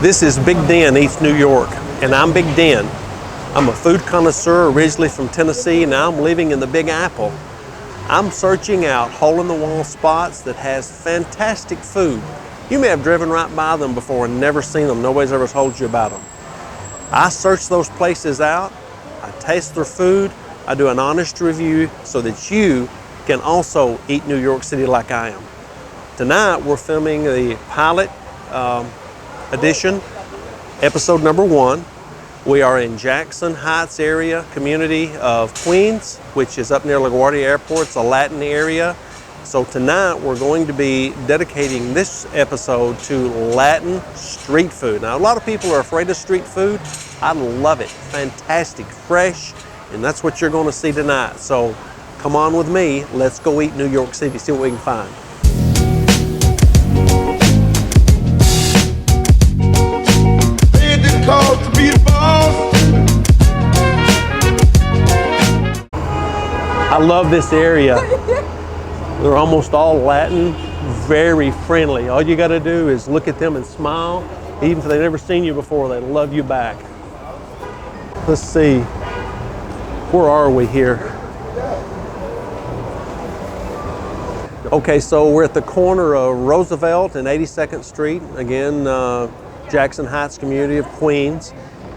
This is Big Den Eats New York, and I'm Big Den. I'm a food connoisseur originally from Tennessee, and now I'm living in the Big Apple. I'm searching out hole-in-the-wall spots that has fantastic food. You may have driven right by them before and never seen them. Nobody's ever told you about them. I search those places out, I taste their food, I do an honest review so that you can also eat New York City like I am. Tonight we're filming the pilot edition, episode number 1. We are in Jackson Heights area, community of Queens, which is up near LaGuardia Airport. It's a Latin area. So tonight we're going to be dedicating this episode to Latin street food. Now a lot of people are afraid of street food. I love it, fantastic, fresh, and that's what you're going to see tonight. So come on with me, let's go eat New York City, see what we can find. To be the boss. I love this area. They're almost all Latin, very friendly. All you got to do is look at them and smile. Even if they've never seen you before, they love you back. Let's see, where are we here? Okay, so we're at the corner of Roosevelt and 82nd Street. Again, Jackson Heights community of Queens.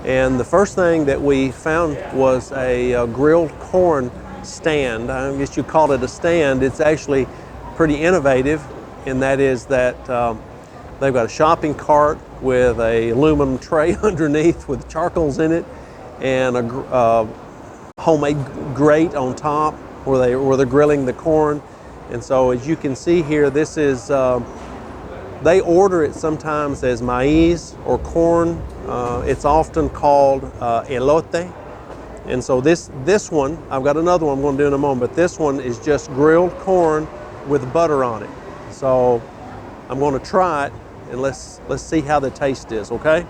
And the first thing that we found was a grilled corn stand. I guess you call it a stand. It's actually pretty innovative, and that is that they've got a shopping cart with a aluminum tray underneath with charcoals in it, and a homemade grate on top where they're grilling the corn. And so as you can see here, this is they order it sometimes as maize or corn. It's often called elote. And so this one, I've got another one I'm going to do in a moment, but this one is just grilled corn with butter on it. So I'm going to try it, and let's see how the taste is, okay?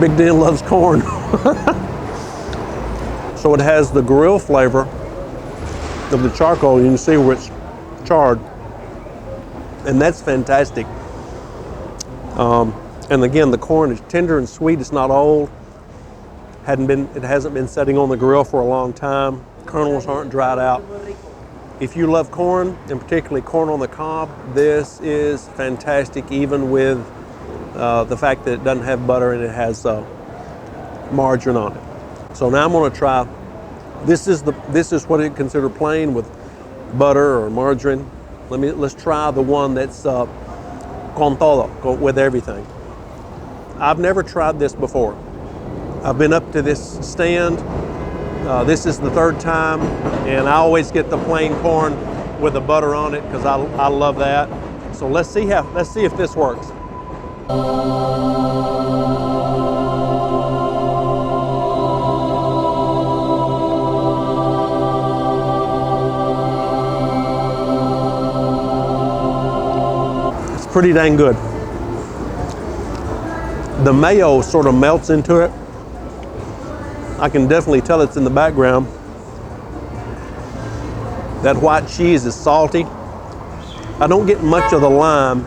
Big Den loves corn. So it has the grill flavor of the charcoal. You can see where it's charred, and that's fantastic. And again, the corn is tender and sweet. It's not old. It hasn't been sitting on the grill for a long time. Kernels aren't dried out. If you love corn, and particularly corn on the cob, this is fantastic, even with the fact that it doesn't have butter and it has margarine on it. So now I'm going to try. This is what it considered plain with butter or margarine. Let's try the one that's con todo, with everything. I've never tried this before. I've been up to this stand. This is the third time, and I always get the plain corn with the butter on it because I love that. So let's see if this works. It's pretty dang good. The mayo sort of melts into it. I can definitely tell it's in the background. That white cheese is salty. I don't get much of the lime.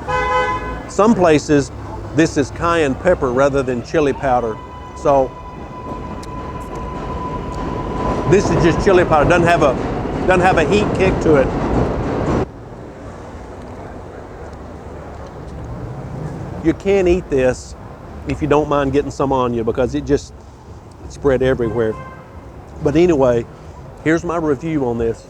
Some places, this is cayenne pepper rather than chili powder. So this is just chili powder. Doesn't have a heat kick to it. You can't eat this if you don't mind getting some on you, because it's spread everywhere. But anyway, here's my review on this.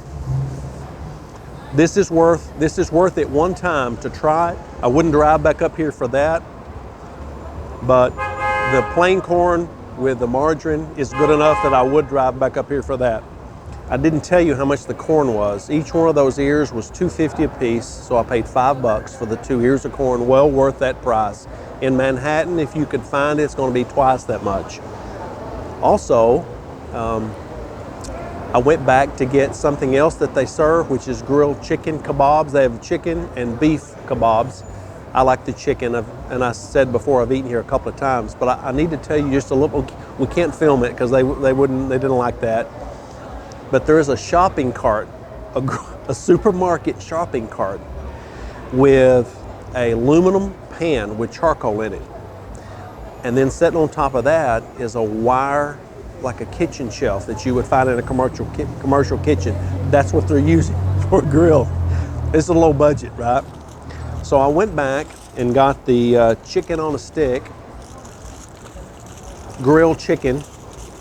This is worth it one time to try it. I wouldn't drive back up here for that. But the plain corn with the margarine is good enough that I would drive back up here for that. I didn't tell you how much the corn was. Each one of those ears was $2.50 a piece, so I paid $5 for the 2 ears of corn. Well worth that price. In Manhattan, if you could find it, it's going to be twice that much. Also, I went back to get something else that they serve, which is grilled chicken kebabs. They have chicken and beef kebabs. I like the chicken, and I said before I've eaten here a couple of times, but I need to tell you just a little. We can't film it because they didn't like that. But there is a shopping cart, a supermarket shopping cart with a aluminum pan with charcoal in it, and then sitting on top of that is a wire, like a kitchen shelf that you would find in a commercial kitchen. That's what they're using for a grill. It's a low budget, right? So I went back and got the chicken on a stick, grilled chicken,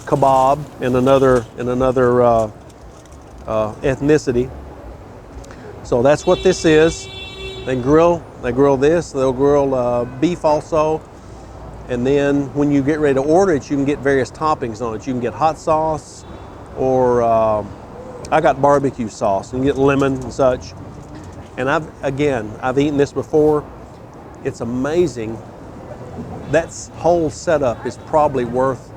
kebab in another ethnicity. So that's what this is. They grill this. They'll grill beef also. And then when you get ready to order it, you can get various toppings on it. You can get hot sauce, or I got barbecue sauce. You can get lemon and such. And I've eaten this before. It's amazing. That whole setup is probably worth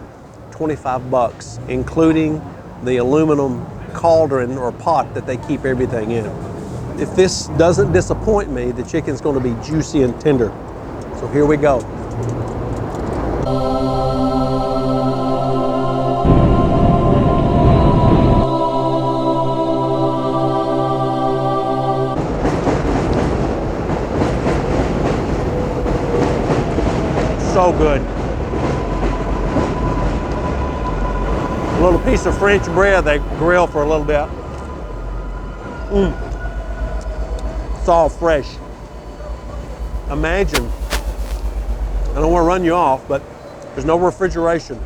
25 bucks, including the aluminum cauldron or pot that they keep everything in. If this doesn't disappoint me, the chicken's going to be juicy and tender. So here we go. So good. A little piece of French bread they grill for a little bit. It's all fresh. Imagine, I don't want to run you off, but there's no refrigeration.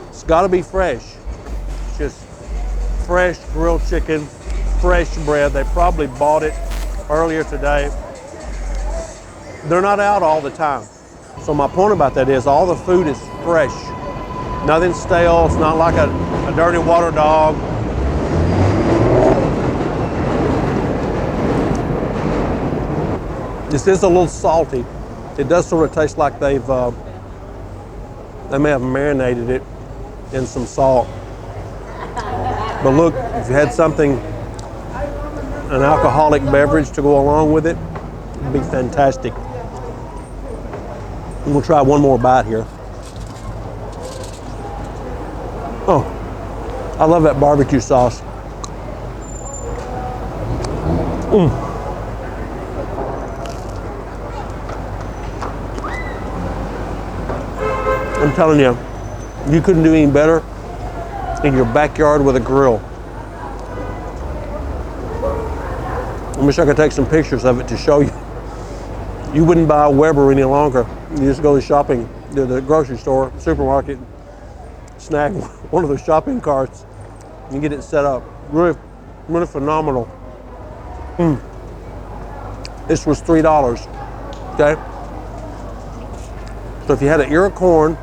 It's got to be fresh. It's just fresh grilled chicken, fresh bread. They probably bought it earlier today. They're not out all the time. So my point about that is all the food is fresh. Nothing stale. It's not like a dirty water dog. This is a little salty. It does sort of taste like they may have marinated it in some salt. But look, if you had an alcoholic beverage to go along with it, it'd be fantastic. We'll try one more bite here. Oh, I love that barbecue sauce. I'm telling you, you couldn't do any better in your backyard with a grill. I wish I could take some pictures of it to show you. You wouldn't buy a Weber any longer. You just go to the grocery store, supermarket, snag one of the shopping carts and get it set up. Really, really phenomenal. This was $3, okay? So if you had an ear of corn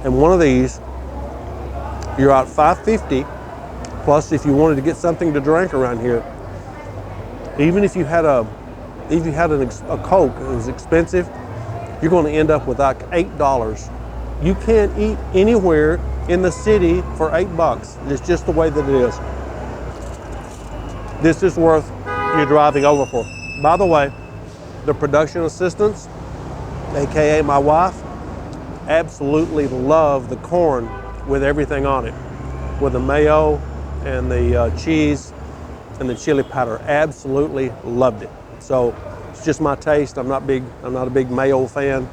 and one of these, you're out $5.50. Plus, if you wanted to get something to drink around here, even if you had a Coke, it was expensive, you're going to end up with like $8. You can't eat anywhere in the city for $8. It's just the way that it is. This is worth you driving over for. By the way, the production assistants, AKA my wife, absolutely love the corn with everything on it, with the mayo and the cheese and the chili powder. Absolutely loved it. So it's just my taste. I'm not a big mayo fan.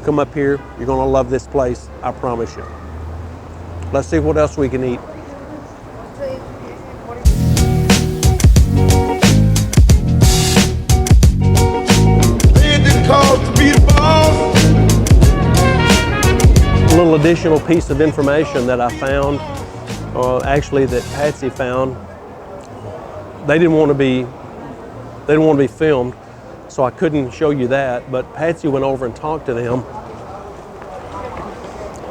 Come up here, you're gonna love this place, I promise you. Let's see what else we can eat. A little additional piece of information that I found, actually that Patsy found. They didn't want to be filmed, so I couldn't show you that, but Patsy went over and talked to them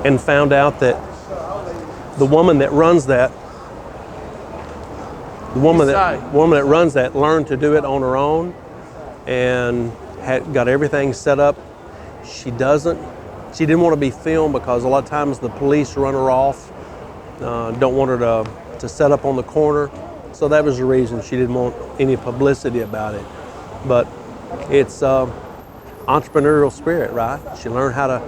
and found out that the woman that runs that learned to do it on her own and had got everything set up. She didn't want to be filmed because a lot of times the police run her off, don't want her to set up on the corner. So that was the reason she didn't want any publicity about it. But it's entrepreneurial spirit, right? She learned how to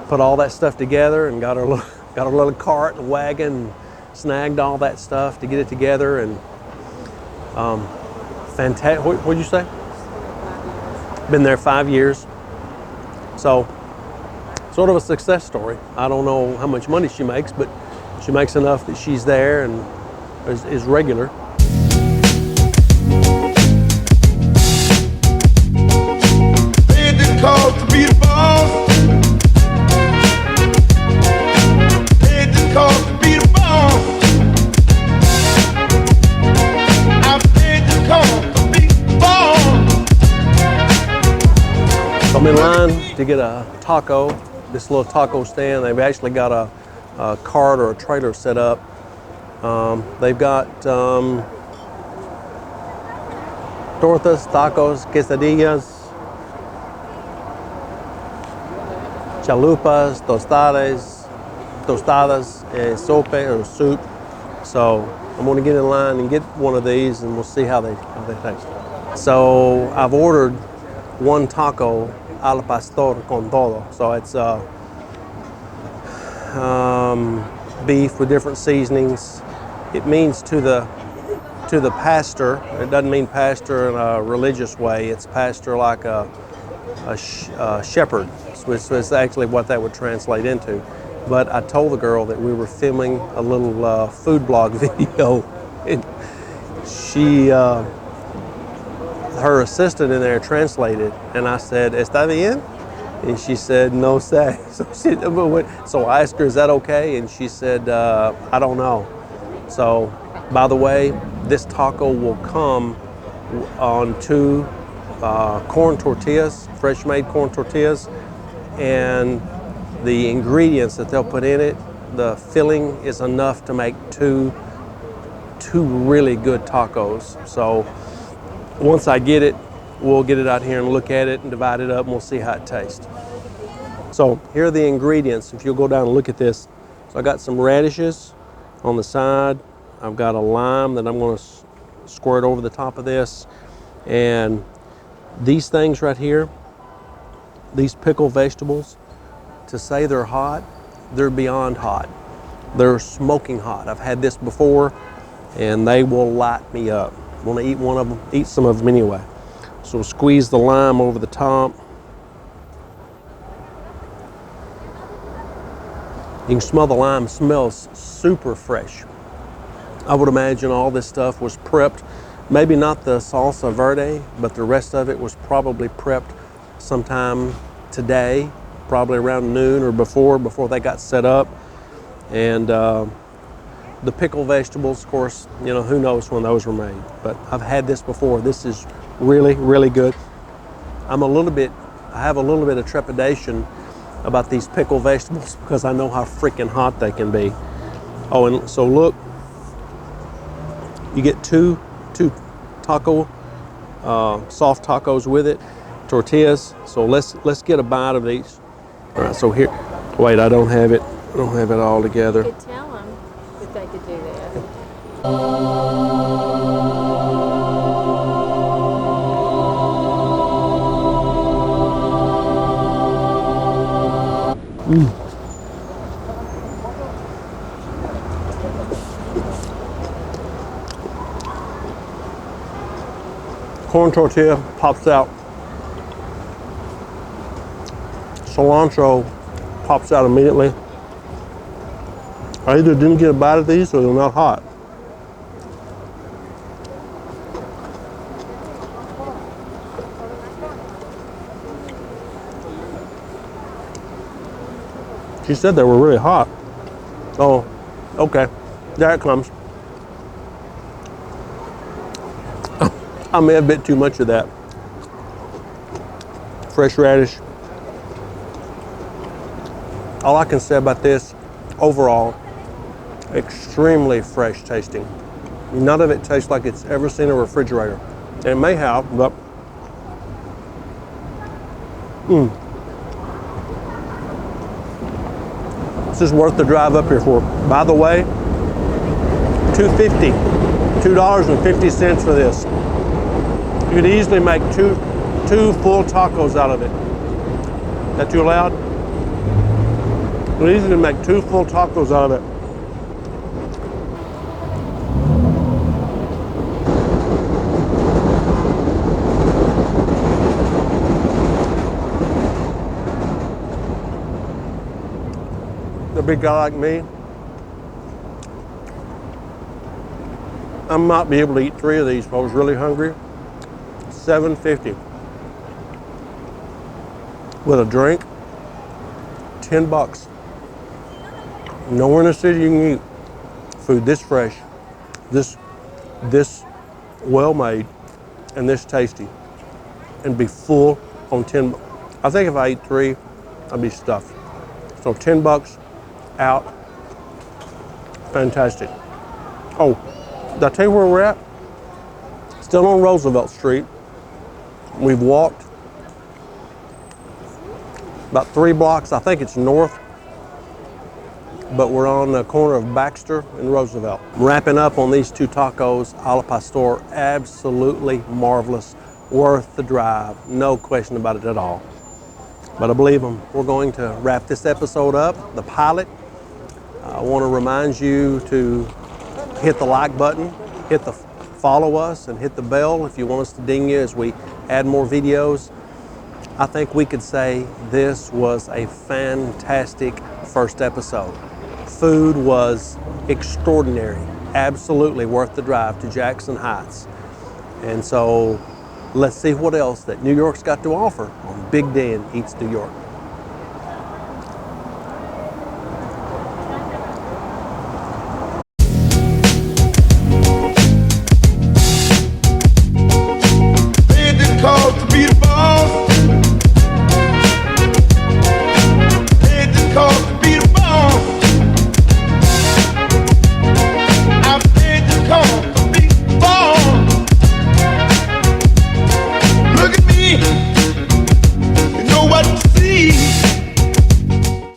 put all that stuff together and got her little cart and wagon and snagged all that stuff to get it together. And fantastic. What'd you say? 5 years. Been there 5 years. So sort of a success story. I don't know how much money she makes, but she makes enough that she's there and is regular. They didn't call to be the boss. They didn't call to be the boss. I paid the call to be the boss. So I'm in line to get a taco, this little taco stand. They've actually got a cart or a trailer set up. They've got tortas, tacos, quesadillas, chalupas, tostadas, sope or soup. So I'm going to get in line and get one of these, and we'll see how they taste. So I've ordered one taco al pastor con todo. So it's beef with different seasonings. It means to the pastor. It doesn't mean pastor in a religious way. It's pastor like a shepherd, which is actually what that would translate into. But I told the girl that we were filming a little food blog video, and she, her assistant in there translated, and I said, "Está bien?" And she said, "No sé." So I asked her, "Is that okay?" And she said, "I don't know." So, by the way, this taco will come on 2 corn tortillas, fresh-made corn tortillas, and the ingredients that they'll put in it, the filling is enough to make two really good tacos. So once I get it, we'll get it out here and look at it and divide it up, and we'll see how it tastes. So here are the ingredients. If you'll go down and look at this. So I got some radishes on the side. I've got a lime that I'm going to squirt over the top of this. And these things right here, these pickled vegetables, to say they're hot, they're beyond hot. They're smoking hot. I've had this before, and they will light me up. I'm going to eat one of them, eat some of them anyway. So squeeze the lime over the top. You can smell the lime. Smells super fresh. I would imagine all this stuff was prepped, maybe not the salsa verde, but the rest of it was probably prepped sometime today, probably around noon or before they got set up. And the pickled vegetables, of course, you know, who knows when those were made. But I've had this before. This is really, really good. I have a little bit of trepidation about these pickled vegetables because I know how freaking hot they can be. Oh, and so look, you get two taco, soft tacos with it, tortillas. So let's get a bite of these. All right, so here, wait, I don't have it all together. You could tell them that they could do that. Corn tortilla pops out. Cilantro pops out immediately. I either didn't get a bite of these or they're not hot. She said they were really hot. Oh, okay. There it comes. I may have a bit too much of that. Fresh radish. All I can say about this, overall, extremely fresh tasting. None of it tastes like it's ever seen in a refrigerator. And it may have, but this is worth the drive up here for. By the way, $2.50 for this. You could easily make two 2 full tacos out of it. That too loud? It's easy to make 2 full tacos out of it. A big guy like me, I might be able to eat 3 of these if I was really hungry. $7.50 with a drink. $10. Nowhere in the city you can eat food this fresh, this well made, and this tasty, and be full on 10. I think if I ate 3, I'd be stuffed. So $10 out. Fantastic. Oh, did I tell you where we're at? Still on Roosevelt Street. We've walked about 3 blocks, I think it's north, but we're on the corner of Baxter and Roosevelt. Wrapping up on these 2 tacos, al pastor, absolutely marvelous, worth the drive, no question about it at all. But I believe we're going to wrap this episode up, the pilot. I want to remind you to hit the like button, hit the follow us, and hit the bell if you want us to ding you as we add more videos. I think we could say this was a fantastic first episode. Food was extraordinary, absolutely worth the drive to Jackson Heights. And so let's see what else that New York's got to offer on Big Dan Eats New York.